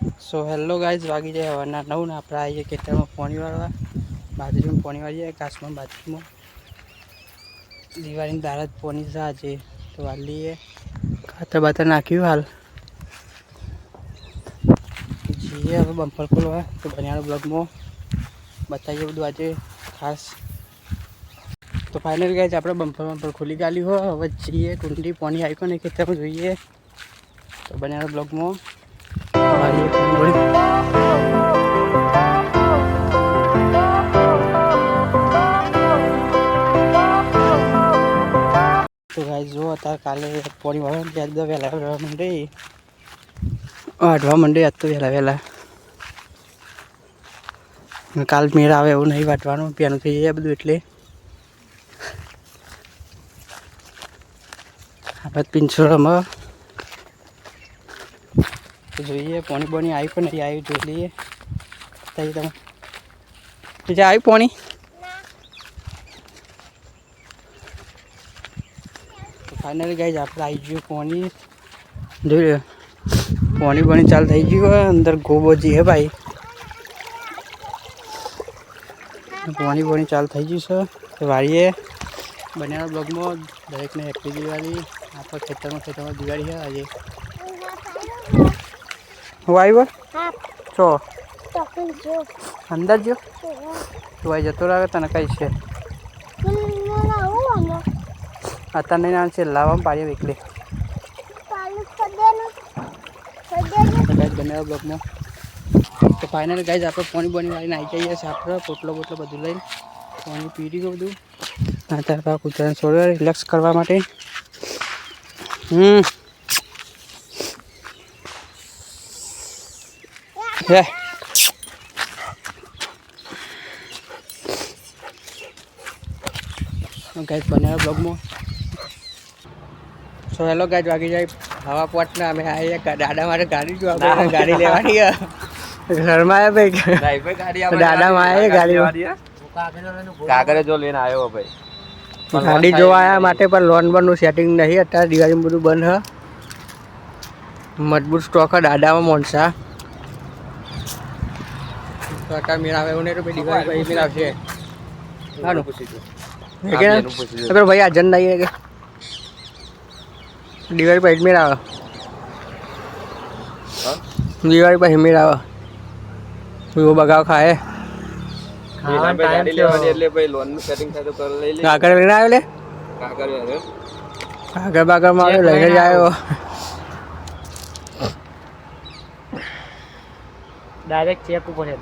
so hello guys વાગી જાય હવાના 9 ને આપણે આવીએ ખેતરમાં પાણી વાળવા બાજરીમાં પાણી વાળીએ ઘાસમાં બાજરીમાં દિવાળીની દાર જ પાણી છે આજે તો વાળીએ ખાતર બાતર નાખ્યું હાલ જઈએ હવે બમ્પર ખોલવા તો બન્યાનો બ્લોગમાં બતાવીએ બધું આજે ખાસ તો ફાઇનલી ગાઈઝ આપણે બમ્પર ખોલી ગાલી હો હવે જઈએ કુંડી પાણી આવ્યું ને ખેતરમાં જોઈએ તો બન્યાનો બ્લોગમાં તો ગાઈસ જો અત્યારે કાલે પાણી વાળવાનું ત્યાં બધા વહેલા વહેલા મંડે વાટવા મંડે આજ તો વહેલા કાલ મેળ આવે એવું નહીં વાટવાનું પેનું થઈ જાય બધું એટલે આપણે પિંચો રમો તો જોઈએ પાણી બોણી આવી પણ નહીં આવ્યું જોઈ લઈએ તમે બીજા આવ્યું પાણી તો ફાઇનલી ગાઈઝ આપણે આવી ગયું પાણી જોઈ લો પાણી પાણી ચાલુ થઈ ગયું અંદર ગોબોજી હે ભાઈ પાણી પાણી ચાલુ થઈ ગયું છે તો વાળીએ બંનેના બ્લોગમાં દરેકને હેપી દિવાળી આપણા ખેતરમાં દિવાળી છે આજે હું આવ્યો છો અંદર જો તું ભાઈ જતો રહે તને કઈ છે અત્યારે નહીં ના છે લાવવામાં પાડીએ એકલી બંને બ્લોકમાં તો ફાઇનલ ગાઈઝ આપણે પાણી બોણી વાળીને આવી જઈએ છીએ આપણે પોટલો બોટલો બધું લઈને પાણી પી ગયું બધું અત્યારે કૂતરાને છોડવા રિલેક્સ કરવા માટે હે ગાઈઝ બન્યા બ્લોગમાં સો હેલો ગાઈઝ વાગી જાય હવા પોટના અમે આવીએ દાદા માટે ગાડી જો આપણે ગાડી લેવાની ઘરમાં આવ્યા ભાઈ દાદામાં આવે ગાડી કાગરે જો લઈને આવ્યો ભાઈ ગાડી જોવા આવ્યા માટે પણ લોન બનનું સેટિંગ નહીં અત્યારે દિવાળીમાં બધું બંધ હ મજબૂત સ્ટોક હ દાદામાં મોનસા અત્યારે મેળ આવે એવું નહીં તો દિવાળી ભાઈ મેળ આવશે સારું ભાઈ આજન નહીં કે દિવાળી ભાઈ મેળ આવે દિવાળી ભાઈ મેળ આવે એવો બગાવ ખાય એટલે ભાઈ લોન નું સેટિંગ થાય તો કરી લઈ લે કાગળ લઈને આવ્યો લે કાગળ બાગળ માં આવ્યો લઈને જ આવ્યો ડાયરેક્ટ ચેક ઉપર છે